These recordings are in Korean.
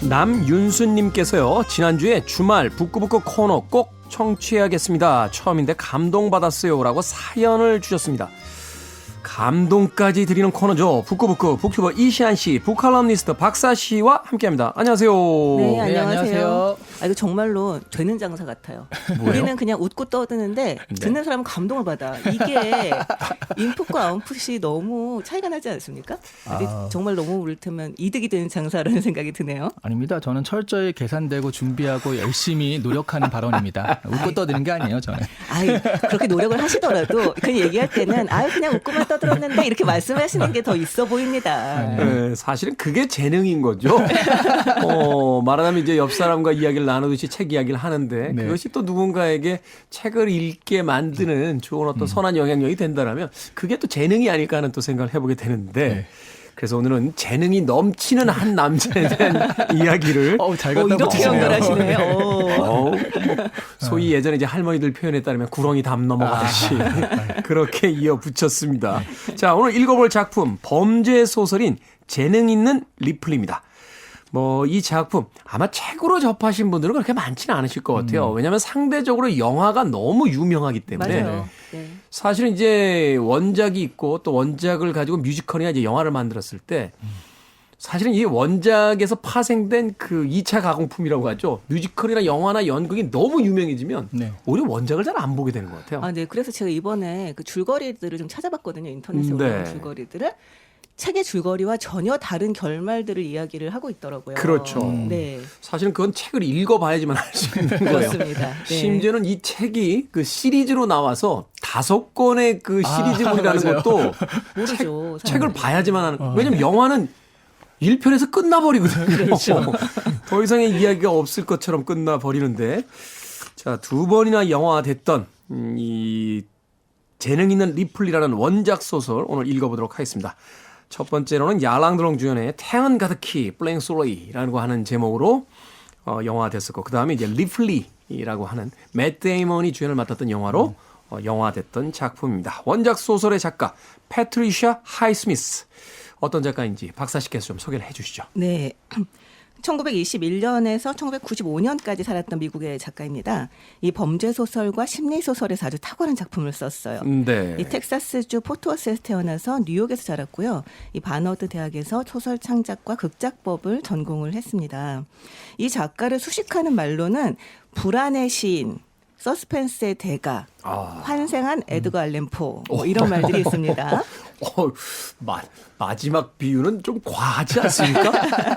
남윤수님께서요, 지난주에 주말 북구북구 코너 꼭 청취해야겠습니다. 처음인데 감동받았어요 라고 사연을 주셨습니다. 감동까지 드리는 코너죠. 북구북구 북튜버 이시안 씨, 북칼럼니스트 박사 씨와 함께합니다. 안녕하세요. 네, 안녕하세요. 네, 안녕하세요. 이거 정말로 되는 장사 같아요. 뭐예요? 우리는 그냥 웃고 떠드는데 듣는 사람은 감동을 받아. 이게 인풋과 아웃풋이 너무 차이가 나지 않습니까? 근데 정말 너무 이를테면 이득이 되는 장사라는 생각이 드네요. 아닙니다. 저는 철저히 계산되고 준비하고 열심히 노력하는 발언입니다. 웃고 떠드는 게 아니에요, 저는. 아이, 그렇게 노력을 하시더라도 그냥 얘기할 때는 그냥 웃고만 떠들었는데 이렇게 말씀하시는 게 더 있어 보입니다. 네, 사실은 그게 재능인 거죠. 말하자면 이제 옆 사람과 이야기를 나누듯이 책 이야기를 하는데 네. 그것이 또 누군가에게 책을 읽게 만드는 좋은 어떤 선한 영향력이 된다라면 그게 또 재능이 아닐까 하는 또 생각을 해보게 되는데 네. 그래서 오늘은 재능이 넘치는 한 남자에 대한 이야기를 잘 갖다 이렇게 붙이시네요. 연결하시네요. 소위 예전에 이제 할머니들 표현에 따르면 구렁이 담 넘어가듯이 그렇게 이어 붙였습니다. 자, 오늘 읽어볼 작품 범죄 소설인 재능 있는 리플입니다. 이 작품 아마 책으로 접하신 분들은 그렇게 많지는 않으실 것 같아요. 왜냐하면 상대적으로 영화가 너무 유명하기 때문에 맞아요. 네. 사실은 이제 원작이 있고 또 원작을 가지고 뮤지컬이나 이제 영화를 만들었을 때 사실은 이 원작에서 파생된 그 2차 가공품이라고 하죠. 뮤지컬이나 영화나 연극이 너무 유명해지면 네. 오히려 원작을 잘 안 보게 되는 것 같아요. 네. 그래서 제가 이번에 그 줄거리들을 좀 찾아봤거든요. 인터넷으로 네. 줄거리들을. 책의 줄거리와 전혀 다른 결말들을 이야기를 하고 있더라고요. 그렇죠. 네. 사실은 그건 책을 읽어봐야지만 알 수 있는 거예요. 그렇습니다. 네. 심지어는 이 책이 그 시리즈로 나와서 5권의 그 시리즈물이라는 맞아요. 것도 모르죠. 책을 봐야지만 하는. 왜냐면 영화는 1편에서 끝나버리거든요. 그렇죠. 더 이상의 이야기가 없을 것처럼 끝나버리는데. 자, 2번이나 영화됐던 이 재능 있는 리플리라는 원작 소설 오늘 읽어보도록 하겠습니다. 첫 번째로는 야랑드롱 주연의 태연 가득히 블랭 솔레이라고 하는 제목으로 영화됐었고 그 다음에 이제 리플리라고 하는 맷 데이먼이 주연을 맡았던 영화로 영화됐던 작품입니다. 원작 소설의 작가 패트리샤 하이스미스 어떤 작가인지 박사 씨께서 좀 소개를 해 주시죠. 네. 1921년에서 1995년까지 살았던 미국의 작가입니다. 이 범죄 소설과 심리 소설에서 아주 탁월한 작품을 썼어요. 네. 이 텍사스주 포트워스에서 태어나서 뉴욕에서 자랐고요. 이 바너드 대학에서 소설 창작과 극작법을 전공을 했습니다. 이 작가를 수식하는 말로는 불안의 시인, 서스펜스의 대가, 환생한 에드거 알렌 포 이런 말들이 있습니다. 마지막 비유는 좀 과하지 않습니까?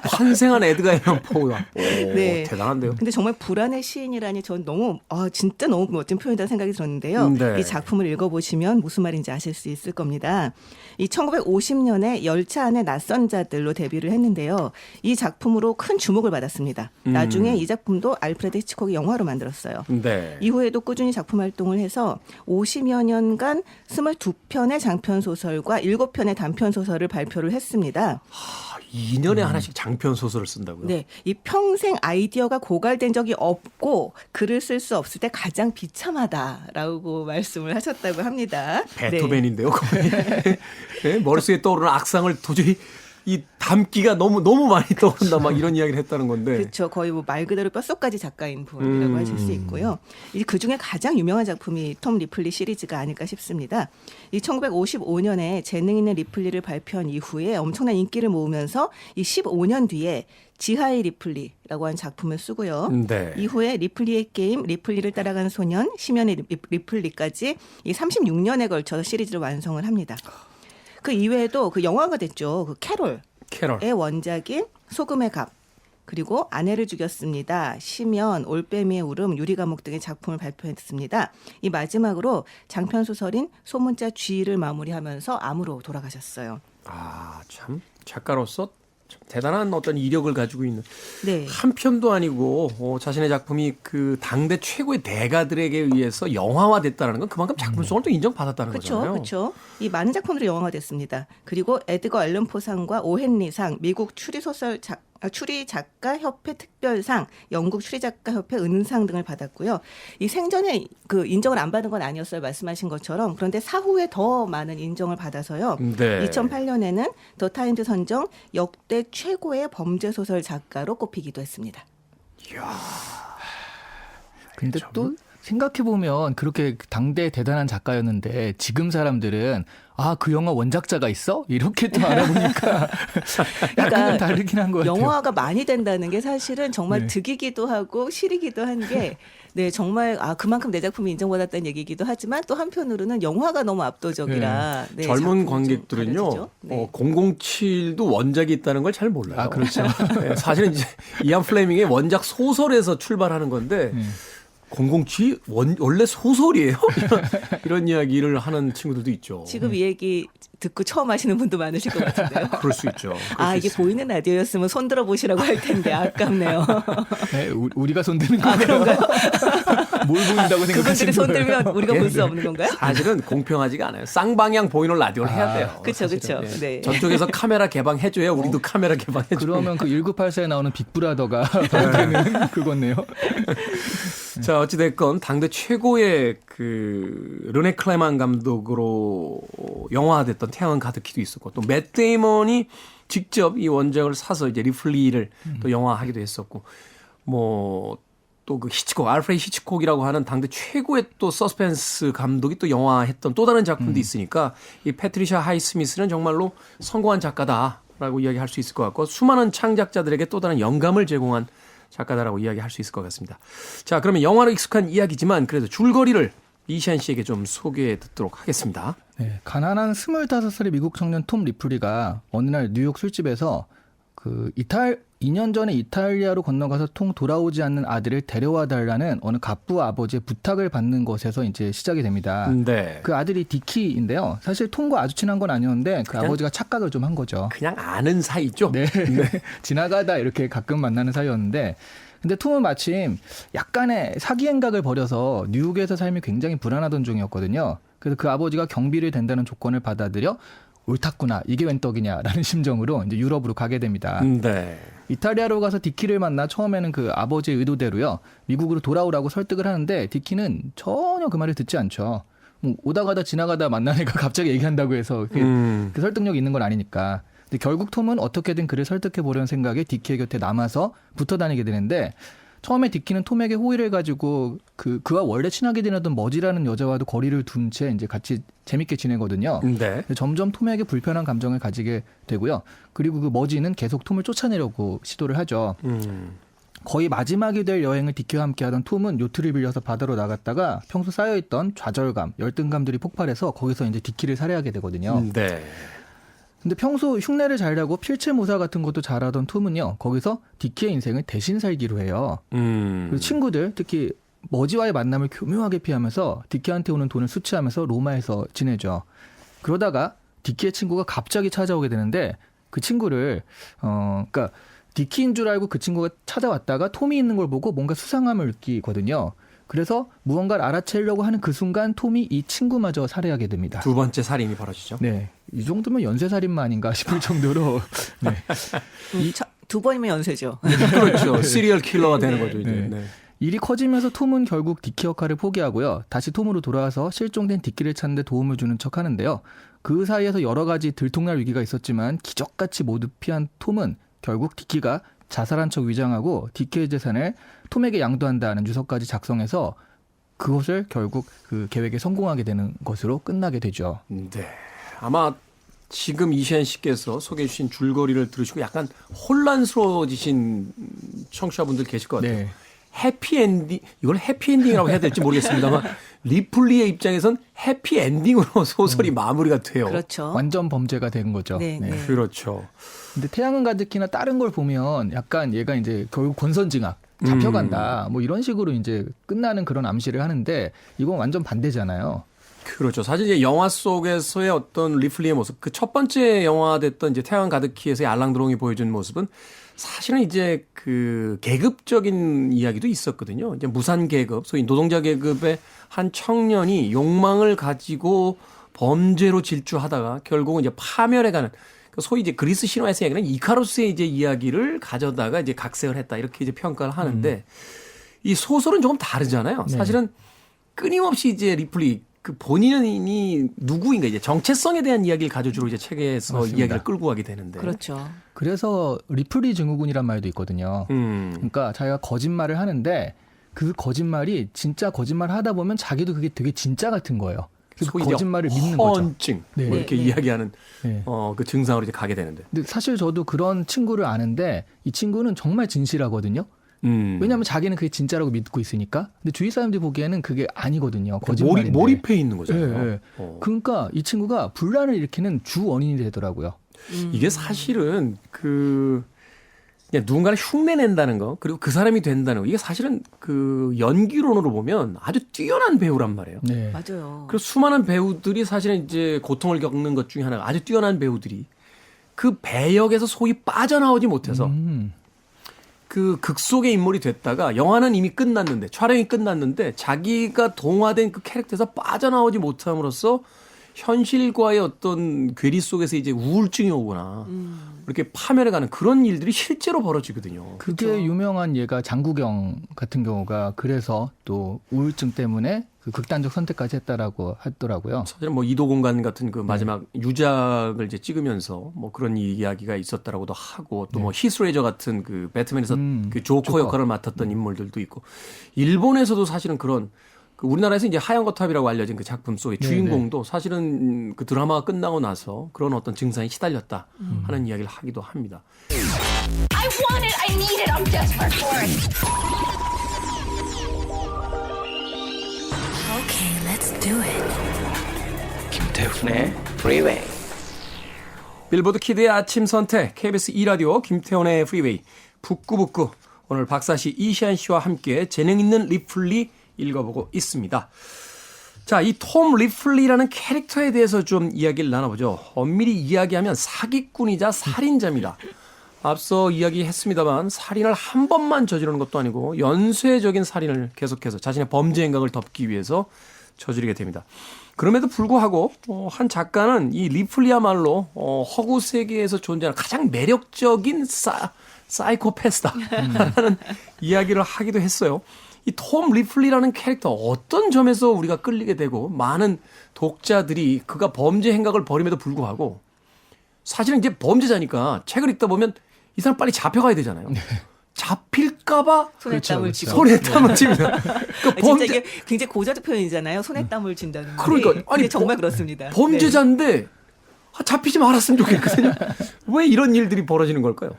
환생한 에드가 앨런 포가. 네. 대단한데요. 근데 정말 불안의 시인이라니 전 너무 진짜 너무 멋진 표현이라는 생각이 들었는데요. 네. 이 작품을 읽어보시면 무슨 말인지 아실 수 있을 겁니다. 이 1950년에 열차 안의 낯선 자들로 데뷔를 했는데요. 이 작품으로 큰 주목을 받았습니다. 나중에 이 작품도 알프레드 히치콕이 영화로 만들었어요. 네. 이후에도 꾸준히 작품 활동을 해서 50여 년간 22편의 장편 소설과 7편의 단편 소설을 발표를 했습니다. 2년에 하나씩 장편 소설을 쓴다고요? 네, 이 평생 아이디어가 고갈된 적이 없고 글을 쓸 수 없을 때 가장 비참하다라고 말씀을 하셨다고 합니다. 베토벤인데요, 거의. 네, 머릿속에 떠오르는 악상을 도저히 이 담기가 너무 많이 떠오른다 막 이런 이야기를 했다는 건데. 그렇죠. 거의 뭐 말 그대로 뼛속까지 작가인 분이라고 하실 수 있고요. 그 중에 가장 유명한 작품이 톰 리플리 시리즈가 아닐까 싶습니다. 이 1955년에 재능 있는 리플리를 발표한 이후에 엄청난 인기를 모으면서 이 15년 뒤에 지하의 리플리라고 하는 작품을 쓰고요. 네. 이후에 리플리의 게임, 리플리를 따라가는 소년, 심연의 리플리까지 이 36년에 걸쳐서 시리즈를 완성을 합니다. 그 이외에도 그 영화가 됐죠. 그 캐롤의 원작인 소금의 갑, 그리고 아내를 죽였습니다. 심연, 올빼미의 울음, 유리감옥 등의 작품을 발표했습니다. 이 마지막으로 장편 소설인 소문자 쥐를 마무리하면서 암으로 돌아가셨어요. 참 작가로서 참 대단한 어떤 이력을 가지고 있는 네. 한 편도 아니고 자신의 작품이 그 당대 최고의 대가들에게 의해서 영화화됐다는 건 그만큼 작품성을 또 인정받았다는 거잖아요. 그렇죠. 이 많은 작품들이 영화화됐습니다. 그리고 에드거 앨런 포상과 오헨리상, 미국 추리작가 협회 특별상, 영국 추리작가 협회 은상 등을 받았고요. 이 생전에 그 인정을 안 받은 건 아니었어요. 말씀하신 것처럼. 그런데 사후에 더 많은 인정을 받아서요. 네. 2008년에는 더 타임즈 선정 역대 최고의 범죄 소설 작가로 꼽히기도 했습니다. 근데 또 생각해보면 그렇게 당대 대단한 작가였는데 지금 사람들은 그 영화 원작자가 있어? 이렇게 또 알아보니까 약간 다르긴 한 것 같아요. 영화가 많이 된다는 게 사실은 정말 네. 득이기도 하고 실이기도 한 게 네, 정말 그만큼 내 작품이 인정받았다는 얘기이기도 하지만 또 한편으로는 영화가 너무 압도적이라 네, 젊은 작품이 좀 관객들은요, 다르죠. 네. 007도 원작이 있다는 걸 잘 몰라요. 그렇죠. 네, 사실은 이제 이안 플레밍의 원작 소설에서 출발하는 건데 007 원래 소설이에요? 이런 이야기를 하는 친구들도 있죠. 지금 이 얘기 듣고 처음 하시는 분도 많으실 것 같은데요. 그럴 수 있죠. 이게 보이는 라디오였으면 손 들어 보시라고 할 텐데 아깝네요. 네, 우리가 손드는 거예요. 그런가요? 뭘 보인다고 생각하시는 그분들이 손 들면 우리가 볼 수 없는 건가요? 사실은 공평하지가 않아요. 쌍방향 보이는 라디오를 해야 돼요. 그렇죠, 사실은. 그렇죠. 예. 네. 저쪽에서 카메라 개방해줘야 우리도 카메라 개방해줘요. 그러면 그 1984에 나오는 빅브라더가 되는 그거네요. 자, 어찌됐건 당대 최고의 그 르네 클레만 감독으로 영화화됐던 태양은 가득히도 있었고 또 맷 데이먼이 직접 이 원작을 사서 이제 리플리를 또 영화하기도 했었고 뭐 또 그 히치콕 알프레드 히치콕이라고 하는 당대 최고의 또 서스펜스 감독이 또 영화했던 또 다른 작품도 있으니까 이 패트리샤 하이스미스는 정말로 성공한 작가다라고 이야기할 수 있을 것 같고 수많은 창작자들에게 또 다른 영감을 제공한 작가다라고 이야기할 수 있을 것 같습니다. 자, 그러면 영화로 익숙한 이야기지만 그래도 줄거리를 이시안 씨에게 좀 소개해 듣도록 하겠습니다. 네, 가난한 25살의 미국 청년 톰 리플리가 어느 날 뉴욕 술집에서 2년 전에 이탈리아로 건너가서 통 돌아오지 않는 아들을 데려와 달라는 어느 갑부 아버지의 부탁을 받는 것에서 이제 시작이 됩니다. 네. 그 아들이 디키인데요. 사실 톰과 아주 친한 건 아니었는데 그 아버지가 착각을 좀 한 거죠. 그냥 아는 사이죠? 네. 지나가다 이렇게 가끔 만나는 사이였는데 근데 톰은 마침 약간의 사기 행각을 벌여서 뉴욕에서 삶이 굉장히 불안하던 중이었거든요. 그래서 그 아버지가 경비를 댄다는 조건을 받아들여 옳았구나 이게 웬 떡이냐라는 심정으로 이제 유럽으로 가게 됩니다. 네. 이탈리아로 가서 디키를 만나 처음에는 그 아버지의 의도대로요 미국으로 돌아오라고 설득을 하는데 디키는 전혀 그 말을 듣지 않죠. 뭐 오다 가다 지나가다 만난 애가 갑자기 얘기한다고 해서 그 설득력이 있는 건 아니니까. 근데 결국 톰은 어떻게든 그를 설득해 보려는 생각에 디키의 곁에 남아서 붙어 다니게 되는데 처음에 디키는 톰에게 호의를 가지고 그와 원래 친하게 지내던 머지라는 여자와도 거리를 둔 채 이제 같이 재밌게 지내거든요. 네. 점점 톰에게 불편한 감정을 가지게 되고요. 그리고 그 머지는 계속 톰을 쫓아내려고 시도를 하죠. 거의 마지막이 될 여행을 디키와 함께하던 톰은 요트를 빌려서 바다로 나갔다가 평소 쌓여있던 좌절감, 열등감들이 폭발해서 거기서 이제 디키를 살해하게 되거든요. 네. 근데 평소 흉내를 잘 내고 필체모사 같은 것도 잘하던 톰은요. 거기서 디키의 인생을 대신 살기로 해요. 그리고 친구들, 특히 머지와의 만남을 교묘하게 피하면서 디키한테 오는 돈을 수취하면서 로마에서 지내죠. 그러다가 디키의 친구가 갑자기 찾아오게 되는데 그 친구를 그러니까 디키인 줄 알고 그 친구가 찾아왔다가 톰이 있는 걸 보고 뭔가 수상함을 느끼거든요. 그래서 무언가를 알아채려고 하는 그 순간 톰이 이 친구마저 살해하게 됩니다. 두 번째 살인이 벌어지죠. 네, 이 정도면 연쇄살인마 아닌가 싶을 정도로. 네. 두 번이면 연쇄죠. 그렇죠. 시리얼 킬러가 되는 거죠. 이제. 네. 네. 일이 커지면서 톰은 결국 디키 역할을 포기하고요. 다시 톰으로 돌아와서 실종된 디키를 찾는 데 도움을 주는 척 하는데요. 그 사이에서 여러 가지 들통날 위기가 있었지만 기적같이 모두 피한 톰은 결국 디키가 자살한 척 위장하고 디키의 재산을 톰에게 양도한다는 유서까지 작성해서 그것을 결국 그 계획에 성공하게 되는 것으로 끝나게 되죠. 네. 아마 지금 이시안 씨께서 소개해 주신 줄거리를 들으시고 약간 혼란스러워지신 청취자분들 계실 것 같아요. 네. 해피엔딩, 이걸 해피엔딩이라고 해야 될지 모르겠습니다만 리플리의 입장에선 해피엔딩으로 소설이 마무리가 돼요. 그렇죠. 완전 범죄가 된 거죠. 네, 네. 그렇죠. 근데 태양은 가득히나 다른 걸 보면 약간 얘가 이제 결국 권선징악 잡혀간다 뭐 이런 식으로 이제 끝나는 그런 암시를 하는데 이건 완전 반대잖아요. 그렇죠. 사실 이제 영화 속에서의 어떤 리플리의 모습, 그 첫 번째 영화 됐던 이제 태양 가득히에서의 알랑드롱이 보여준 모습은 사실은 이제 그 계급적인 이야기도 있었거든요. 이제 무산 계급, 소위 노동자 계급의 한 청년이 욕망을 가지고 범죄로 질주하다가 결국은 이제 파멸해가는, 소위 이제 그리스 신화에서 얘기하는 이카루스의 이제 이야기를 가져다가 이제 각색을 했다, 이렇게 이제 평가를 하는데 이 소설은 조금 다르잖아요. 네. 사실은 끊임없이 이제 리플리 그 본인이 누구인가 이제 정체성에 대한 이야기를 가져주로 이제 책에서 맞습니다. 이야기를 끌고 가게 되는데. 그렇죠. 그래서 리플리 증후군이란 말도 있거든요. 그러니까 자기가 거짓말을 하는데 그 거짓말이 진짜 거짓말을 하다 보면 자기도 그게 되게 진짜 같은 거예요. 그래서 소위 이제 거짓말을 믿는 거죠. 허언증 네. 뭐 이렇게 네. 이야기하는 네. 그 증상으로 이제 가게 되는데. 근데 사실 저도 그런 친구를 아는데 이 친구는 정말 진실하거든요. 왜냐하면 자기는 그게 진짜라고 믿고 있으니까. 근데 주위 사람들이 보기에는 그게 아니거든요. 거짓말인데. 몰입해 있는 거잖아요. 네, 네. 그러니까 이 친구가 분란을 일으키는 주 원인이 되더라고요. 이게 사실은 그 그냥 누군가를 흉내낸다는 거, 그리고 그 사람이 된다는 거, 이게 사실은 그 연기론으로 보면 아주 뛰어난 배우란 말이에요. 네. 맞아요. 그리고 수많은 배우들이 사실은 이제 고통을 겪는 것 중에 하나가 아주 뛰어난 배우들이 그 배역에서 소위 빠져나오지 못해서 그 극 속의 인물이 됐다가 영화는 이미 끝났는데, 촬영이 끝났는데 자기가 동화된 그 캐릭터에서 빠져나오지 못함으로써 현실과의 어떤 괴리 속에서 이제 우울증이 오거나 이렇게 파멸해가는 그런 일들이 실제로 벌어지거든요. 그게 그렇죠. 유명한 예가 장국영 같은 경우가 그래서 또 우울증 때문에 그 극단적 선택까지 했다라고 하더라고요. 사실 뭐 이도공간 같은 그 마지막 유작을 이제 찍으면서 뭐 그런 이야기가 있었다라고도 하고, 또 뭐 히스레저 같은 그 배트맨에서 그 조커 역할을 맡았던 인물들도 있고, 일본에서도 사실은 그런 그 우리나라에서 이제 하얀 거탑이라고 알려진 그 작품 속의 주인공도 사실은 그 드라마가 끝나고 나서 그런 어떤 증상에 시달렸다 하는 이야기를 하기도 합니다. I want it. I need it. I'm desperate for it. Okay, let's do it. 김태훈의 프리웨이. 빌보드 키드의 아침 선택 KBS 2라디오 김태원의 프리웨이 북구북구, 오늘 박사씨 이시안 씨와 함께 재능 있는 리플리 읽어보고 있습니다. 자, 이 톰 리플리라는 캐릭터에 대해서 좀 이야기를 나눠보죠. 엄밀히 이야기하면 사기꾼이자 살인자입니다. 앞서 이야기했습니다만 살인을 한 번만 저지르는 것도 아니고 연쇄적인 살인을 계속해서 자신의 범죄 행각을 덮기 위해서 저지르게 됩니다. 그럼에도 불구하고 한 작가는 이 리플리야말로 허구 세계에서 존재하는 가장 매력적인 사이코패스다라는 이야기를 하기도 했어요. 이 톰 리플리라는 캐릭터 어떤 점에서 우리가 끌리게 되고 많은 독자들이 그가 범죄 행각을 벌임에도 불구하고 사실은 이제 범죄자니까 책을 읽다 보면 이 사람 빨리 잡혀가야 되잖아요. 잡힐까봐 손에 그렇죠, 땀을 그렇죠. 쥐고. 손에 땀을 쥐면 그러니까 진짜 이게 굉장히 고자적 표현이잖아요. 손에 땀을 쥔다는 말이. 그러니까 아니 근데 정말 그렇습니다. 범죄자인데 잡히지 말았으면 좋겠거든요. 왜 이런 일들이 벌어지는 걸까요?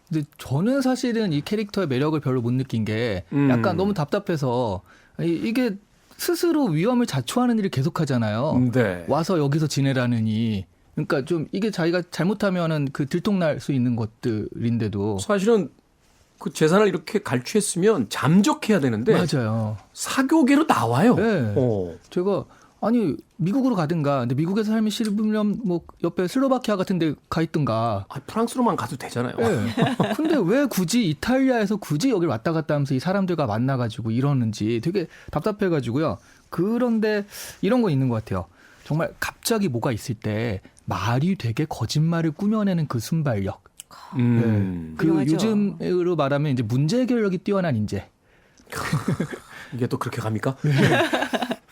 근데 저는 사실은 이 캐릭터의 매력을 별로 못 느낀 게 약간 너무 답답해서 이게 스스로 위험을 자초하는 일을 계속하잖아요. 네. 와서 여기서 지내라느니. 그러니까 좀 이게 자기가 잘못하면은 그 들통날 수 있는 것들인데도. 사실은 그 재산을 이렇게 갈취했으면 잠적해야 되는데 맞아요. 사교계로 나와요. 네. 제가 아니 미국으로 가든가, 근데 미국에서 삶이 싫으면 뭐 옆에 슬로바키아 같은 데 가 있든가. 프랑스로만 가도 되잖아요. 네. 근데 왜 굳이 이탈리아에서 굳이 여길 왔다 갔다 하면서 이 사람들과 만나가지고 이러는지 되게 답답해가지고요. 그런데 이런 거 있는 것 같아요. 정말 갑자기 뭐가 있을 때 말이 되게 거짓말을 꾸며내는 그 순발력. 그 훌륭하죠. 요즘으로 말하면 이제 문제 해결력이 뛰어난 인재. 이게 또 그렇게 갑니까?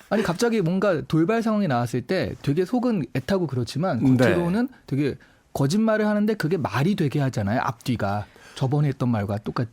아니 갑자기 뭔가 돌발 상황이 나왔을 때 되게 속은 애타고 그렇지만 겉으로는 되게 거짓말을 하는데 그게 말이 되게 하잖아요. 앞뒤가 저번에 했던 말과 똑같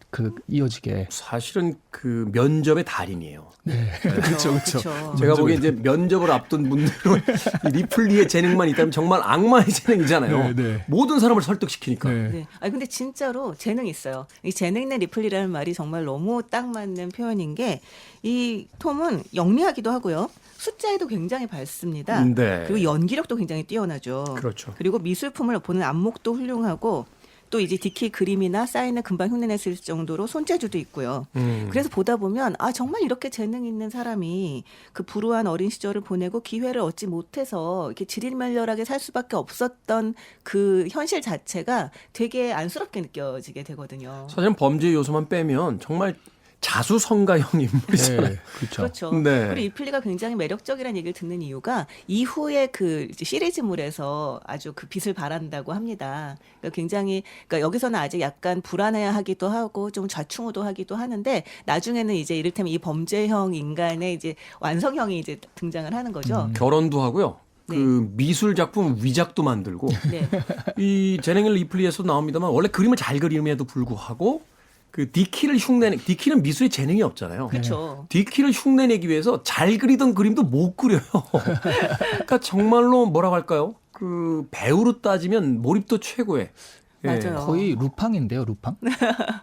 이어지게. 사실은 그 면접의 달인이에요. 네. 그렇죠, 그렇죠. 제가 보기에 이제 면접을 앞둔 분들은 이 리플리의 재능만 있다면 정말 악마의 재능이잖아요. 네, 네. 모든 사람을 설득시키니까. 네. 네. 아니 근데 진짜로 재능 있어요. 이 재능 있는 리플리라는 말이 정말 너무 딱 맞는 표현인 게, 이 톰은 영리하기도 하고요. 숫자에도 굉장히 밝습니다. 네. 그리고 연기력도 굉장히 뛰어나죠. 그렇죠. 그리고 미술품을 보는 안목도 훌륭하고, 또 이제 디키 그림이나 사인을 금방 흉내냈을 정도로 손재주도 있고요. 그래서 보다 보면 아 정말 이렇게 재능 있는 사람이 그 불우한 어린 시절을 보내고 기회를 얻지 못해서 이렇게 지리멸렬하게 살 수밖에 없었던 그 현실 자체가 되게 안쓰럽게 느껴지게 되거든요. 사실은 범죄 요소만 빼면 정말 자수성가형 인물이잖아요. 그렇죠. 그렇죠. 네. 그리고 리플리가 굉장히 매력적이라는 얘기를 듣는 이유가 이후에 그 이제 시리즈물에서 아주 그 빛을 발한다고 합니다. 그러니까 굉장히 그러니까 여기서는 아직 약간 불안해하기도 하고 좀 좌충우도하기도 하는데 나중에는 이제 이를테면 이 범죄형 인간의 이제 완성형이 이제 등장을 하는 거죠. 결혼도 하고요. 그 네. 미술 작품 위작도 만들고 네. 이 제네겔 리플리에서 나옵니다만 원래 그림을 잘 그림에도 불구하고 그 디키는 미술에 재능이 없잖아요. 그렇죠. 디키를 흉내내기 위해서 잘 그리던 그림도 못 그려요. 그러니까 정말로 뭐라고 할까요? 그 배우로 따지면 몰입도 최고의. 예. 맞아요. 거의 루팡인데요, 루팡?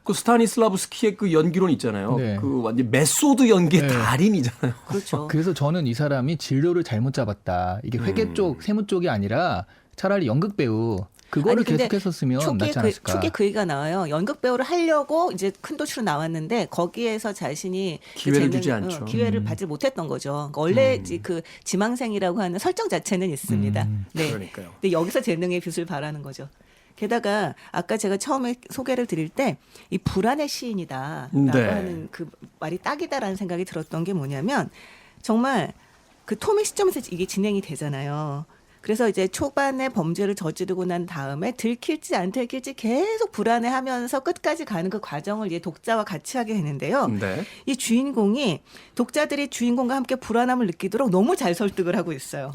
그 스타니슬라브스키의 그 연기론 있잖아요. 네. 그 완전 메소드 연기의 네. 달인이잖아요. 그렇죠. 그래서 저는 이 사람이 진로를 잘못 잡았다. 이게 회계 쪽, 세무 쪽이 아니라 차라리 연극 배우 그거를 아니, 근데 계속했었으면 낫지 않았을까. 초기에 그 얘기가 나와요. 연극 배우를 하려고 이제 큰 도시로 나왔는데 거기에서 자신이 그 기회를 주지 않죠. 기회를 받지 못했던 거죠. 그러니까 원래 그 지망생이라고 하는 설정 자체는 있습니다. 네. 그러니까요. 근데 여기서 재능의 빛을 발하는 거죠. 게다가 아까 제가 처음에 소개를 드릴 때 이 불안의 시인이다라고 네. 하는 그 말이 딱이다라는 생각이 들었던 게 뭐냐면 정말 그 톰의 시점에서 이게 진행이 되잖아요. 그래서 이제 초반에 범죄를 저지르고 난 다음에 들킬지 안 들킬지 계속 불안해하면서 끝까지 가는 그 과정을 이제 독자와 같이 하게 되는데요. 네. 이 주인공이 독자들이 주인공과 함께 불안함을 느끼도록 너무 잘 설득을 하고 있어요.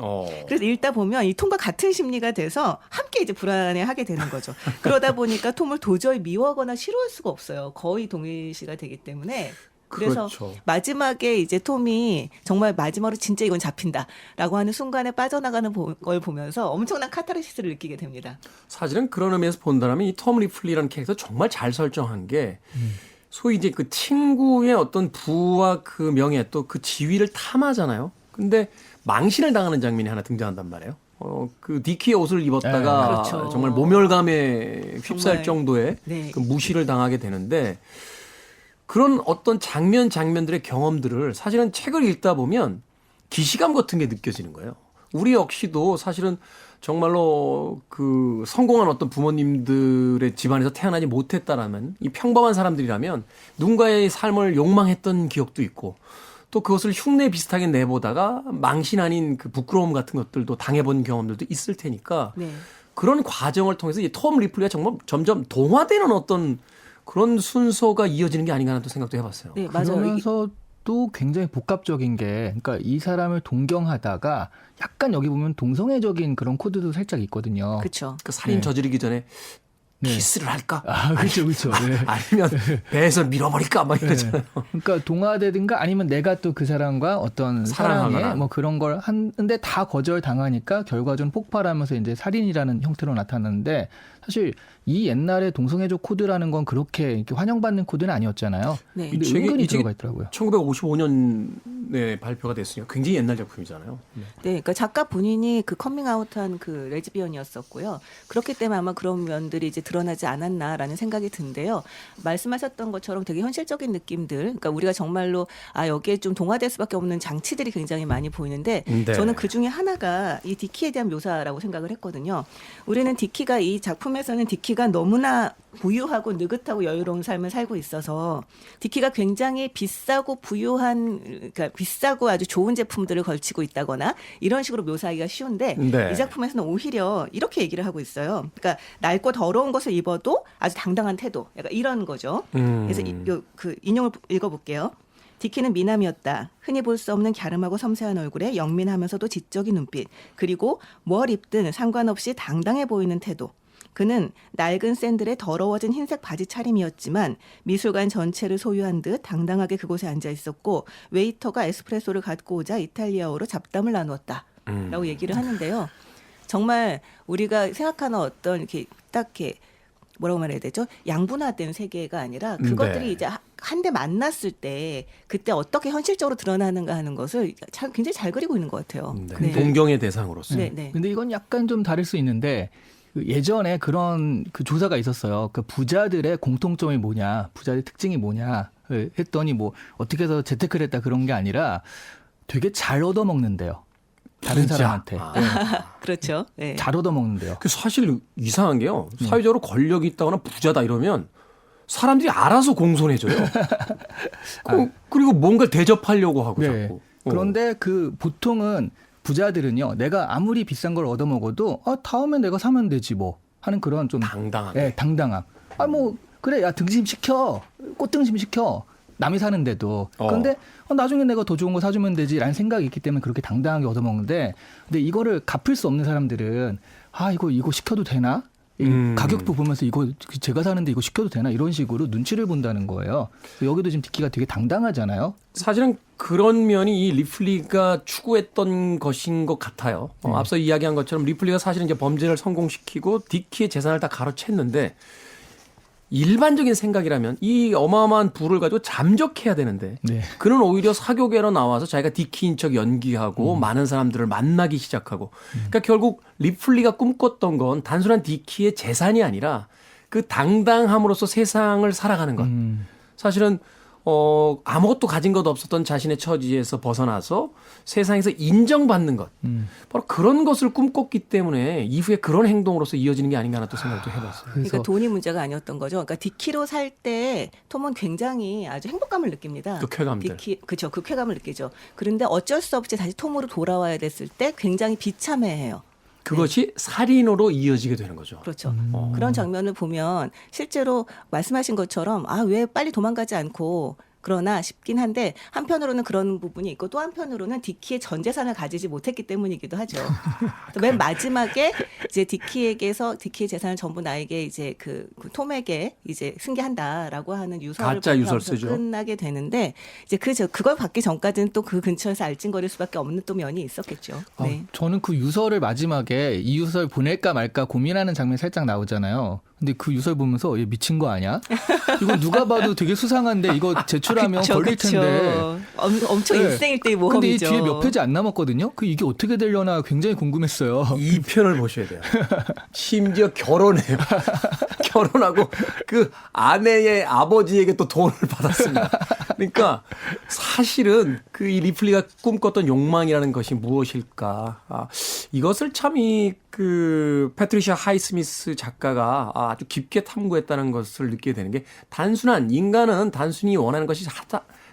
그래서 읽다 보면 이 톰과 같은 심리가 돼서 함께 이제 불안해하게 되는 거죠. 그러다 보니까 톰을 도저히 미워하거나 싫어할 수가 없어요. 거의 동일시가 되기 때문에. 그래서 그렇죠. 마지막에 이제 톰이 정말 마지막으로 진짜 이건 잡힌다라고 하는 순간에 빠져나가는 걸 보면서 엄청난 카타르시스를 느끼게 됩니다. 사실은 그런 의미에서 본다면 이 톰 리플리라는 캐릭터 정말 잘 설정한 게 소위 이제 그 친구의 어떤 부와 그 명예 또 그 지위를 탐하잖아요. 근데 망신을 당하는 장면이 하나 등장한단 말이에요. 그 디키의 옷을 입었다가 네, 그렇죠. 정말 모멸감에 휩싸일 정말. 정도의 네. 그 무시를 당하게 되는데 그런 어떤 장면들의 경험들을 사실은 책을 읽다 보면 기시감 같은 게 느껴지는 거예요. 우리 역시도 사실은 정말로 그 성공한 어떤 부모님들의 집안에서 태어나지 못했다라면 이 평범한 사람들이라면 누군가의 삶을 욕망했던 기억도 있고 또 그것을 흉내 비슷하게 내보다가 망신 아닌 그 부끄러움 같은 것들도 당해본 경험들도 있을 테니까 네. 그런 과정을 통해서 이 톰 리플리가 정말 점점 동화되는 어떤 그런 순서가 이어지는 게 아닌가 하는 또 생각도 해봤어요. 네, 맞아요. 그러면서도 굉장히 복합적인 게, 그러니까 이 사람을 동경하다가 약간 여기 보면 동성애적인 그런 코드도 살짝 있거든요. 그렇죠. 그 살인 네. 저지르기 전에 네. 키스를 할까? 아, 그렇죠, 그렇죠. 네. 아니면 배에서 밀어버릴까? 막 이러잖아요. 그러니까 동화되든가 아니면 내가 또 그 사람과 어떤 사랑하거나. 사랑에 뭐 그런 걸 하는데 다 거절 당하니까 결과적으로 폭발하면서 이제 살인이라는 형태로 나타나는데 사실 이 옛날에 동성애적 코드라는 건 그렇게 이렇게 환영받는 코드는 아니었잖아요. 네. 근데 이 책이- 은근히 이 책이 들어가 있더라고요. 1955년에 발표가 됐으니까 굉장히 옛날 작품이잖아요. 네. 네, 그러니까 작가 본인이 그 커밍아웃한 그 레즈비언이었었고요. 그렇기 때문에 아마 그런 면들이 이제 드러나지 않았나라는 생각이 든데요. 말씀하셨던 것처럼 되게 현실적인 느낌들, 그러니까 우리가 정말로 아 여기에 좀 동화될 수밖에 없는 장치들이 굉장히 많이 보이는데 네. 저는 그 중에 하나가 이 디키에 대한 묘사라고 생각을 했거든요. 우리는 디키가 이 작품에서는 디키가 너무나 부유하고 느긋하고 여유로운 삶을 살고 있어서 디키가 굉장히 비싸고 부유한 그러니까 비싸고 아주 좋은 제품들을 걸치고 있다거나 이런 식으로 묘사하기가 쉬운데 네. 이 작품에서는 오히려 이렇게 얘기를 하고 있어요. 그러니까 낡고 더러운 것을 입어도 아주 당당한 태도. 약간 이런 거죠. 그래서 그 인용을 읽어볼게요. 디키는 미남이었다. 흔히 볼 수 없는 갸름하고 섬세한 얼굴에 영민하면서도 지적인 눈빛. 그리고 뭘 입든 상관없이 당당해 보이는 태도. 그는 낡은 샌들에 더러워진 흰색 바지 차림이었지만 미술관 전체를 소유한 듯 당당하게 그곳에 앉아 있었고 웨이터가 에스프레소를 갖고 오자 이탈리아어로 잡담을 나누었다. 라고 얘기를 하는데요. 정말 우리가 생각하는 어떤 이렇게 딱 이렇게 뭐라고 말해야 되죠? 양분화된 세계가 아니라 그것들이 네. 이제 한 대 만났을 때 그때 어떻게 현실적으로 드러나는가 하는 것을 굉장히 잘 그리고 있는 것 같아요. 네. 동경의 대상으로서. 네, 네. 근데 이건 약간 좀 다를 수 있는데 그 예전에 그런 그 조사가 있었어요. 그 부자들의 공통점이 뭐냐, 부자의 특징이 뭐냐 했더니 뭐 어떻게 해서 재테크를 했다 그런 게 아니라 되게 잘 얻어먹는데요. 다른 진짜? 사람한테. 네. 그렇죠. 네. 잘 얻어먹는데요. 그 사실 이상한 게요. 사회적으로 권력이 있다거나 부자다 이러면 사람들이 알아서 공손해져요. 그리고 뭔가를 대접하려고 하고 네. 자꾸. 그런데 그 보통은 부자들은요, 내가 아무리 비싼 걸 얻어먹어도 다음에 내가 사면 되지 뭐 하는 그런 좀 당당하게. 네, 당당함. 뭐 그래, 야 등심 시켜, 꽃등심 시켜. 남이 사는데도. 그런데 나중에 내가 더 좋은 거 사주면 되지라는 생각이 있기 때문에 그렇게 당당하게 얻어먹는데, 근데 이거를 갚을 수 없는 사람들은 이거 시켜도 되나? 가격도 보면서 이거 제가 사는데 이거 시켜도 되나? 이런 식으로 눈치를 본다는 거예요. 여기도 지금 디키가 되게 당당하잖아요. 사실은 그런 면이 이 리플리가 추구했던 것인 것 같아요. 앞서 이야기한 것처럼 리플리가 사실은 이제 범죄를 성공시키고 디키의 재산을 다 가로챘는데 일반적인 생각이라면 이 어마어마한 부를 가지고 잠적해야 되는데 네. 그는 오히려 사교계로 나와서 자기가 디키인 척 연기하고 많은 사람들을 만나기 시작하고 그러니까 결국 리플리가 꿈꿨던 건 단순한 디키의 재산이 아니라 그 당당함으로써 세상을 살아가는 것. 사실은 아무것도 가진 것 없었던 자신의 처지에서 벗어나서 세상에서 인정받는 것. 바로 그런 것을 꿈꿨기 때문에 이후에 그런 행동으로서 이어지는 게 아닌가 하는 또 생각도 해봤어요. 그러니까 돈이 문제가 아니었던 거죠. 그러니까 디키로 살 때 톰은 굉장히 아주 행복감을 느낍니다. 그 쾌감들. 그렇죠. 그 쾌감을 느끼죠. 그런데 어쩔 수 없이 다시 톰으로 돌아와야 됐을 때 굉장히 비참해해요. 그것이 살인으로 이어지게 되는 거죠. 그렇죠. 그런 장면을 보면 실제로 말씀하신 것처럼 왜 빨리 도망가지 않고 그러나 싶긴 한데 한편으로는 그런 부분이 있고 또 한편으로는 디키의 전 재산을 가지지 못했기 때문이기도 하죠. 맨 마지막에 이제 디키에게서 디키의 재산을 전부 나에게 이제 그 톰에게 이제 승계한다라고 하는 유서를 가짜 유서를 보면서 쓰죠. 끝나게 되는데 이제 그걸 받기 전까지는 또 그 근처에서 알찡거릴 수밖에 없는 또 면이 있었겠죠. 네. 저는 그 유서를 마지막에 이 유서를 보낼까 말까 고민하는 장면이 살짝 나오잖아요. 근데 그 유서를 보면서 얘 미친 거 아니야? 이거 누가 봐도 되게 수상한데 이거 제출하면 걸릴 텐데. 엄청 네. 일생일대의 근데 이 모험이죠. 뒤에 몇 페이지 안 남았거든요. 이게 어떻게 되려나 굉장히 궁금했어요. 이 편을 보셔야 돼요. 심지어 결혼해요. 결혼하고 그 아내의 아버지에게 또 돈을 받았습니다. 그러니까 사실은 그 이 리플리가 꿈꿨던 욕망이라는 것이 무엇일까? 이것을 참 그 패트리샤 하이스미스 작가가 아주 깊게 탐구했다는 것을 느끼게 되는 게 단순한 인간은 단순히 원하는 것이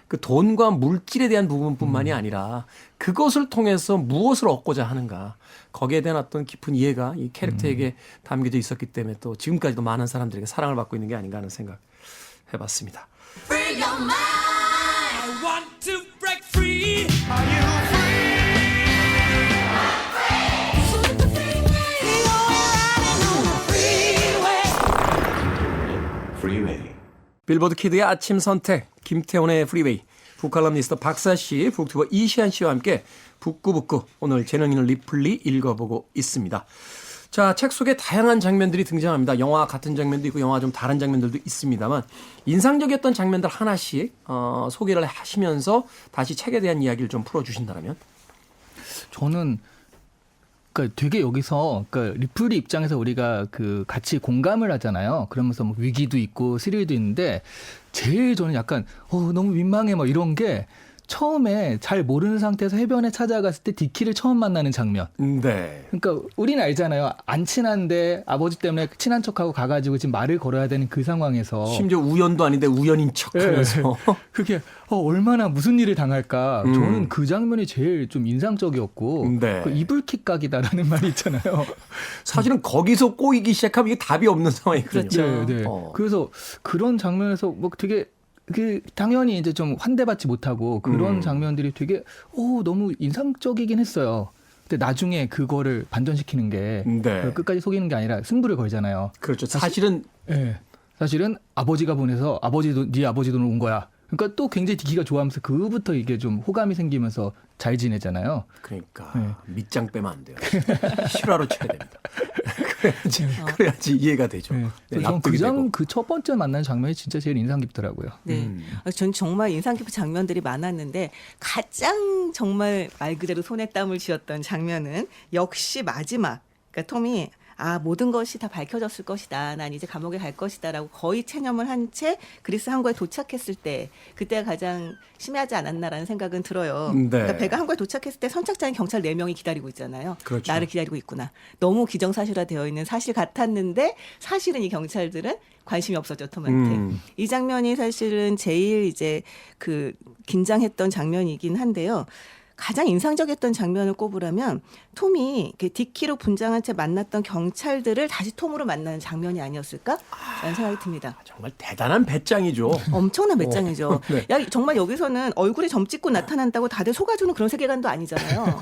그 돈과 물질에 대한 부분뿐만이 아니라 그것을 통해서 무엇을 얻고자 하는가 거기에 대한 어떤 깊은 이해가 이 캐릭터에게 담겨져 있었기 때문에 또 지금까지도 많은 사람들에게 사랑을 받고 있는 게 아닌가 하는 생각 해봤습니다. Free your mind. I want to break free. Are you free? 빌보드 키드의 아침 선택, 김태훈의 프리웨이, 북칼럼니스트 박사 씨, 북튜버 이시안 씨와 함께 북구북구 오늘 재능 있는 리플리 읽어보고 있습니다. 자, 책 속에 다양한 장면들이 등장합니다. 영화 같은 장면도 있고 영화 좀 다른 장면들도 있습니다만 인상적이었던 장면들 하나씩 소개를 하시면서 다시 책에 대한 이야기를 좀 풀어주신다면? 저는 그러니까 되게 여기서 그러니까 리플리 입장에서 우리가 그 같이 공감을 하잖아요. 그러면서 뭐 위기도 있고 스릴도 있는데 제일 저는 약간 너무 민망해 뭐 이런 게 처음에 잘 모르는 상태에서 해변에 찾아갔을 때 디키를 처음 만나는 장면. 네. 그러니까 우리는 알잖아요. 안 친한데 아버지 때문에 친한 척하고 가가지고 지금 말을 걸어야 되는 그 상황에서 심지어 우연도 아닌데 우연인 척하면서 네. 그게 얼마나 무슨 일을 당할까. 저는 그 장면이 제일 좀 인상적이었고 네. 그 이불킥 각이다라는 말이 있잖아요. 사실은 거기서 꼬이기 시작하면 이게 답이 없는 상황이거든요. 그렇죠. 네, 네. 그래서 그런 장면에서 뭐 되게 당연히 이제 좀 환대받지 못하고 그런 장면들이 되게 너무 인상적이긴 했어요. 근데 나중에 그거를 반전시키는 게 네. 끝까지 속이는 게 아니라 승부를 걸잖아요. 그렇죠. 사실은 사실은 아버지가 보내서 네 아버지 돈을 온 거야. 그러니까 또 굉장히 디키가 좋아하면서 그부터 이게 좀 호감이 생기면서 잘 지내잖아요. 그러니까 네. 밑장 빼면 안 돼요. 실화로 쳐야 됩니다. 그래야지 이해가 되죠. 네. 네, 저는 납득이 되고. 그 첫 번째 만난 장면이 진짜 제일 인상 깊더라고요. 네. 전 정말 인상 깊은 장면들이 많았는데 가장 정말 말 그대로 손에 땀을 쥐었던 장면은 역시 마지막. 그러니까 톰이 모든 것이 다 밝혀졌을 것이다. 난 이제 감옥에 갈 것이다라고 거의 체념을 한 채 그리스 항구에 도착했을 때 그때가 가장 심하지 않았나라는 생각은 들어요. 네. 그러니까 배가 항구에 도착했을 때 선착장에 경찰 4명이 기다리고 있잖아요. 그렇죠. 나를 기다리고 있구나. 너무 기정사실화되어 있는 사실 같았는데 사실은 이 경찰들은 관심이 없었죠, 톰한테. 이 장면이 사실은 제일 이제 그 긴장했던 장면이긴 한데요. 가장 인상적이었던 장면을 꼽으라면 톰이 디키로 분장한 채 만났던 경찰들을 다시 톰으로 만나는 장면이 아니었을까라는 생각이 듭니다. 정말 대단한 배짱이죠. 엄청난 배짱이죠. 네. 야, 정말 여기서는 얼굴에 점 찍고 나타난다고 다들 속아주는 그런 세계관도 아니잖아요.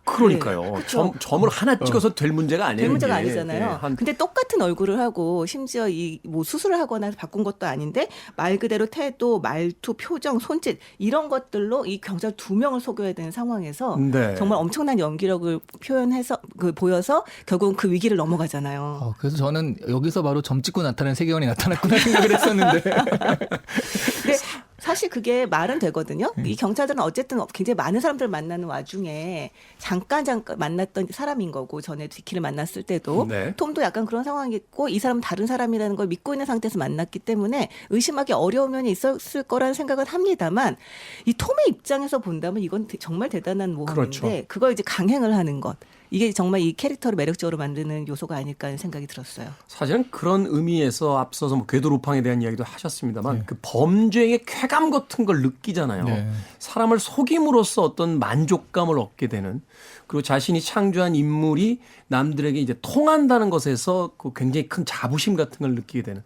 그러니까요. 네, 그렇죠. 점을 하나 찍어서 될 문제가 아니에요. 될 문제가 이게. 아니잖아요. 네, 근데 똑같은 얼굴을 하고 심지어 이 뭐 수술을 하거나 바꾼 것도 아닌데 말 그대로 태도, 말투, 표정, 손짓 이런 것들로 이 경찰 2명을 속여야 되는 상황에서 네. 정말 엄청난 연기력을 표현해서 보여서 결국은 그 위기를 넘어가잖아요. 그래서 저는 여기서 바로 점 찍고 나타나는 세계관이 나타났구나 생각을 했었는데. 근데 사실 그게 말은 되거든요. 이 경찰들은 어쨌든 굉장히 많은 사람들을 만나는 와중에 잠깐 만났던 사람인 거고 전에 디키를 만났을 때도 네. 톰도 약간 그런 상황이고 이 사람은 다른 사람이라는 걸 믿고 있는 상태에서 만났기 때문에 의심하기 어려운 면이 있었을 거라는 생각은 합니다만 이 톰의 입장에서 본다면 이건 정말 대단한 모험인데 그렇죠. 그걸 이제 강행을 하는 것. 이게 정말 이 캐릭터를 매력적으로 만드는 요소가 아닐까 하는 생각이 들었어요. 사실은 그런 의미에서 앞서서 뭐 궤도 루팡에 대한 이야기도 하셨습니다만 네. 그 범죄의 쾌감 같은 걸 느끼잖아요. 네. 사람을 속임으로써 어떤 만족감을 얻게 되는 그리고 자신이 창조한 인물이 남들에게 이제 통한다는 것에서 그 굉장히 큰 자부심 같은 걸 느끼게 되는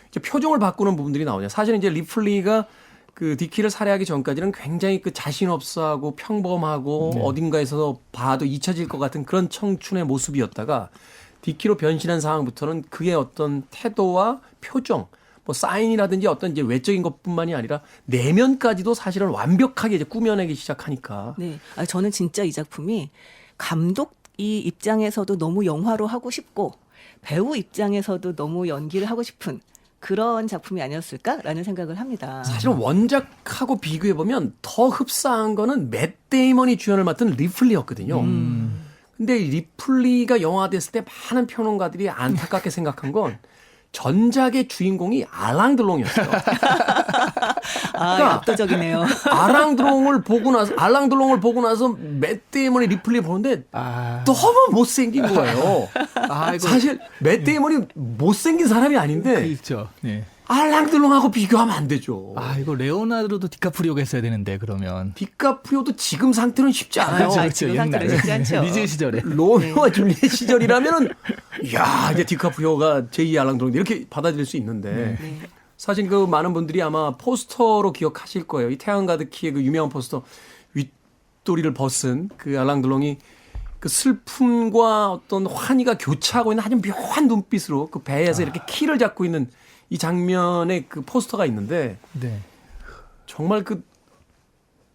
이제 표정을 바꾸는 부분들이 나오냐. 사실은 이제 리플리가 그 디키를 살해하기 전까지는 굉장히 그 자신 없어하고 평범하고 네. 어딘가에서 봐도 잊혀질 것 같은 그런 청춘의 모습이었다가 디키로 변신한 상황부터는 그의 어떤 태도와 표정, 뭐 사인이라든지 어떤 이제 외적인 것뿐만이 아니라 내면까지도 사실은 완벽하게 이제 꾸며내기 시작하니까. 네, 저는 진짜 이 작품이 감독 이 입장에서도 너무 영화로 하고 싶고 배우 입장에서도 너무 연기를 하고 싶은 그런 작품이 아니었을까라는 생각을 합니다. 사실 원작하고 비교해 보면 더 흡사한 거는 맷 데이먼이 주연을 맡은 리플리였거든요. 근데 리플리가 영화됐을 때 많은 평론가들이 안타깝게 생각한 건 전작의 주인공이 알랑드롱이었어요. 그러니까 압도적이네요. 알랑드롱을 보고 나서 맷 데이먼이 리플리 보는데 너무 못생긴 거예요. 이거 사실 맷 데이먼이 못생긴 사람이 아닌데 있죠. 네. 알랑드롱하고 비교하면 안 되죠. 이거 레오나르도 디카프리오가 했어야 되는데 그러면. 디카프리오도 지금 상태는 쉽지 않아요. 지금 상태는 쉽지 않죠. 리즈 시절에. 로미오와 줄리엣 시절이라면은 야 이제 디카프리오가 제2의 알랑드롱 이렇게 받아들일 수 있는데 네. 사실 그 많은 분들이 아마 포스터로 기억하실 거예요. 이 태양 가득히의 그 유명한 포스터 윗도리를 벗은 그 알랑드롱이 그 슬픔과 어떤 환희가 교차하고 있는 아주 묘한 눈빛으로 그 배에서 이렇게 키를 잡고 있는 이 장면의 그 포스터가 있는데 네. 정말 그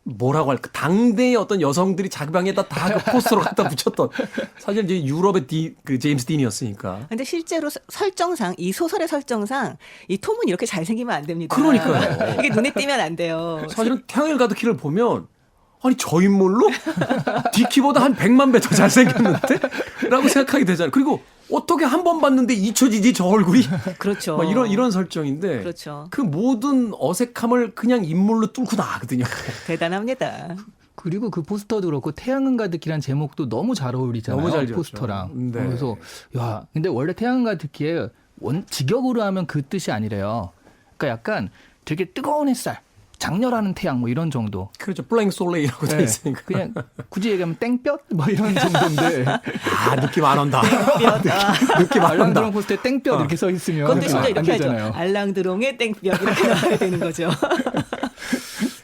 뭐라고 할까 당대의 어떤 여성들이 자기 방에다 다 그 포스터로 갖다 붙였던 사실 이제 유럽의 그 제임스 딘이었으니까. 근데 실제로 설정상 이 소설의 설정상 이 톰은 이렇게 잘생기면 안 됩니다. 그러니까요. 이게 눈에 띄면 안 돼요. 사실은 태양을 가득히를 보면 아니 저 인물로 디키보다 한 100만 배 더 잘생겼는데? 라고 생각하게 되잖아요. 그리고 어떻게 한 번 봤는데 잊혀지지 저 얼굴이? 그렇죠. 막 이런 설정인데 그렇죠. 그 모든 어색함을 그냥 인물로 뚫고 나가거든요. 대단합니다. 그리고 그 포스터도 그렇고 태양은 가득히란 제목도 너무 잘 어울리잖아요. 너무 잘 지었죠. 포스터랑. 네. 그래서 야, 근데 원래 태양은 가득히에 직역으로 하면 그 뜻이 아니래요. 그러니까 약간 되게 뜨거운 햇살, 장렬하는 태양 뭐 이런 정도. 그렇죠. 블랭 솔레이라고 돼 네. 있으니까. 그냥 굳이 얘기하면 땡볕 뭐 이런 정도인데. 느낌 안 온다. 느낌 안 온다. 알랑드롱 포스터에 땡볕 이렇게 써 있으면 그것도 진짜 안 이렇게 하죠. 되잖아요. 알랑드롱의 땡볕 이렇게 나와야 되는 거죠.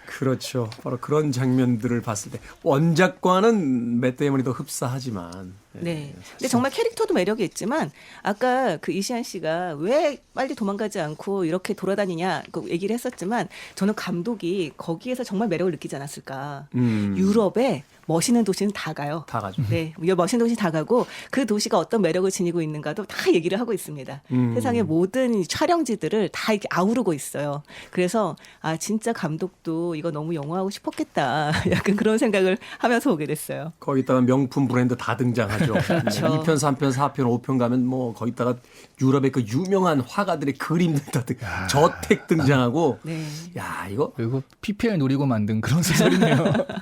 그렇죠. 바로 그런 장면들을 봤을 때 원작과는 맷 데이먼이 더 흡사하지만. 네. 근데 정말 캐릭터도 매력이 있지만 아까 그 이시안 씨가 왜 빨리 도망가지 않고 이렇게 돌아다니냐 그 얘기를 했었지만 저는 감독이 거기에서 정말 매력을 느끼지 않았을까. 유럽에 멋있는 도시는 다 가요. 다 가죠. 네, 멋있는 도시 다 가고 그 도시가 어떤 매력을 지니고 있는가도 다 얘기를 하고 있습니다. 세상의 모든 촬영지들을 다 이렇게 아우르고 있어요. 그래서 진짜 감독도 이거 너무 영화하고 싶었겠다. 약간 그런 생각을 하면서 보게 됐어요. 거기다가 명품 브랜드 다 등장하죠. 하죠. 2편, 3편, 4편, 5편 가면 뭐 거기다가 유럽의 그 유명한 화가들의 그림들 다 저택 등장하고 네. 야, 이거 그리고 PPL 노리고 만든 그런 소설이네요.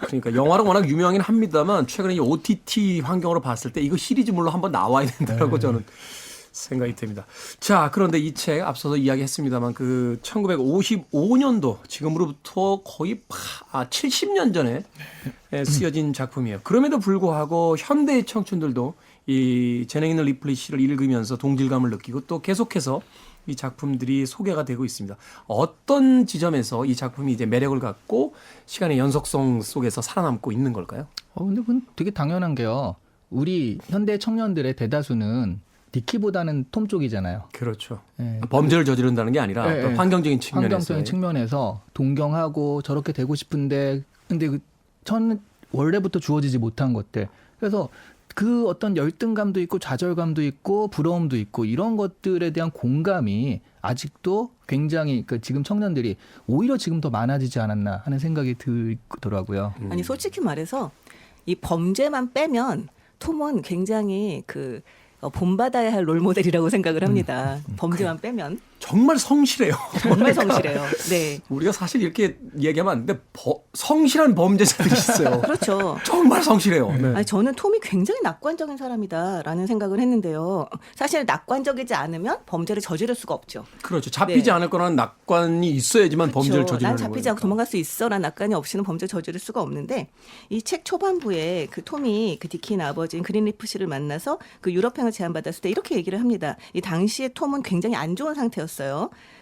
그러니까 영화로 워낙 유명하긴 합니다만 최근에 이 OTT 환경으로 봤을 때 이거 시리즈물로 한번 나와야 된다고 저는 생각이 됩니다. 자, 그런데 이 책 앞서서 이야기했습니다만 그 1955년도 지금으로부터 거의 70년 전에 쓰여진 작품이에요. 그럼에도 불구하고 현대의 청춘들도 이 재능 있는 리플리 시를 읽으면서 동질감을 느끼고 또 계속해서 이 작품들이 소개가 되고 있습니다. 어떤 지점에서 이 작품이 이제 매력을 갖고 시간의 연속성 속에서 살아남고 있는 걸까요? 근데 그건 되게 당연한 게요. 우리 현대 청년들의 대다수는 디키보다는 톰 쪽이잖아요. 그렇죠. 네. 범죄를 저지른다는 게 아니라 네, 어떤 환경적인 측면에서. 환경적인 측면에서 동경하고 저렇게 되고 싶은데 근데 전 원래부터 주어지지 못한 것들. 그래서 그 어떤 열등감도 있고 좌절감도 있고 부러움도 있고 이런 것들에 대한 공감이 아직도 굉장히 지금 청년들이 오히려 지금 더 많아지지 않았나 하는 생각이 들더라고요. 아니 솔직히 말해서 이 범죄만 빼면 톰은 굉장히 본받아야 할 롤모델이라고 생각을 합니다. 범죄만 빼면. 정말 성실해요. 정말 성실해요. 네. 우리가 사실 이렇게 얘기하면 안 되는데 성실한 범죄자들이 있어요. 그렇죠. 정말 성실해요. 네. 아니, 저는 톰이 굉장히 낙관적인 사람이다라는 생각을 했는데요. 사실 낙관적이지 않으면 범죄를 저지를 수가 없죠. 그렇죠. 잡히지 네. 않을 거라는 낙관이 있어야지만 범죄를 저지르는 난 거예요. 잡히지 않고 도망갈 수 있어라는 낙관이 없이는 범죄를 저지를 수가 없는데 이 책 초반부에 그 톰이 그 디키의 아버지인 그린리프 씨를 만나서 그 유럽행을 제안받았을 때 이렇게 얘기를 합니다. 이 당시에 톰은 굉장히 안 좋은 상태였어요.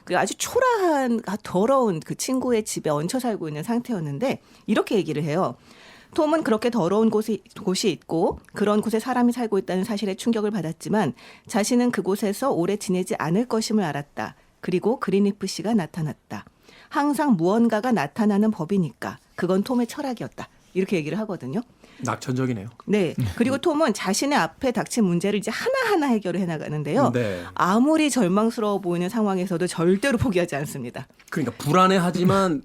그 아주 초라한 더러운 그 친구의 집에 얹혀 살고 있는 상태였는데 이렇게 얘기를 해요. 톰은 그렇게 더러운 곳이 있고 그런 곳에 사람이 살고 있다는 사실에 충격을 받았지만 자신은 그곳에서 오래 지내지 않을 것임을 알았다. 그리고 그린리프 씨가 나타났다. 항상 무언가가 나타나는 법이니까 그건 톰의 철학이었다. 이렇게 얘기를 하거든요. 낙천적이네요. 네. 그리고 톰은 자신의 앞에 닥친 문제를 이제 하나하나 해결을 해나가는데요. 네. 아무리 절망스러워 보이는 상황에서도 절대로 포기하지 않습니다. 그러니까 불안해하지만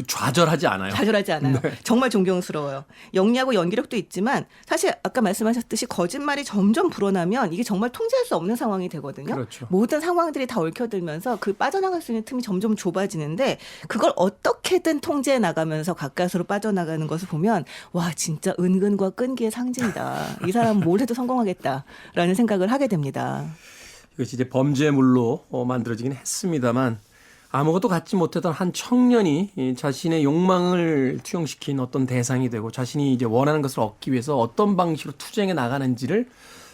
좌절하지 않아요. 좌절하지 않아요. 네. 정말 존경스러워요. 영리하고 연기력도 있지만 사실 아까 말씀하셨듯이 거짓말이 점점 불어나면 이게 정말 통제할 수 없는 상황이 되거든요. 그렇죠. 모든 상황들이 다 얽혀들면서 그 빠져나갈 수 있는 틈이 점점 좁아지는데 그걸 어떻게든 통제해 나가면서 가까스로 빠져나가는 것을 보면 와 진짜 은근과 끈기의 상징이다. 이 사람은 뭘 해도 성공하겠다라는 생각을 하게 됩니다. 이것이 이제 범죄물로 만들어지긴 했습니다만 아무것도 갖지 못했던 한 청년이 자신의 욕망을 투영시킨 어떤 대상이 되고 자신이 이제 원하는 것을 얻기 위해서 어떤 방식으로 투쟁해 나가는지를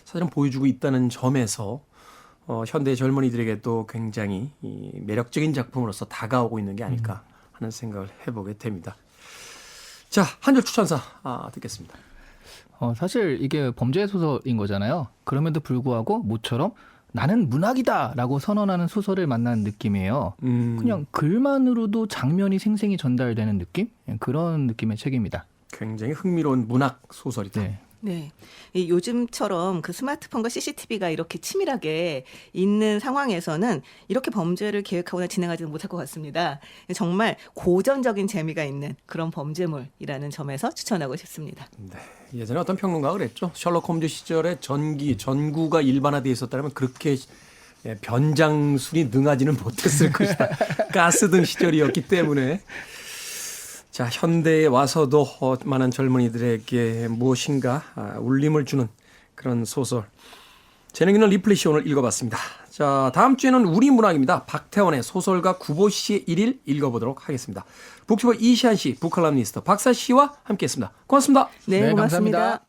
사실은 보여주고 있다는 점에서 현대 젊은이들에게도 굉장히 매력적인 작품으로서 다가오고 있는 게 아닐까 하는 생각을 해보게 됩니다. 자, 한 줄 추천사 듣겠습니다. 사실 이게 범죄 소설인 거잖아요. 그럼에도 불구하고 모처럼 나는 문학이다라고 선언하는 소설을 만난 느낌이에요. 그냥 글만으로도 장면이 생생히 전달되는 느낌? 그런 느낌의 책입니다. 굉장히 흥미로운 문학 소설이다. 네. 네. 이 요즘처럼 그 스마트폰과 CCTV가 이렇게 치밀하게 있는 상황에서는 이렇게 범죄를 계획하거나 진행하지는 못할 것 같습니다. 정말 고전적인 재미가 있는 그런 범죄물이라는 점에서 추천하고 싶습니다. 네. 예전에 어떤 평론가가 그랬죠. 셜록 홈즈 시절에 전구가 일반화되어 있었다면 그렇게 변장술이 능하지는 못했을 것이다. 가스등 시절이었기 때문에. 자, 현대에 와서도 많은 젊은이들에게 무엇인가 울림을 주는 그런 소설. 재능 있는 리플리 씨 오늘 읽어봤습니다. 자, 다음 주에는 우리 문학입니다. 박태원의 소설가 구보 씨의 일일 읽어보도록 하겠습니다. 북튜버 이시안 씨, 북칼럼니스트 박사 씨와 함께했습니다. 고맙습니다. 네, 네, 고맙습니다. 감사합니다.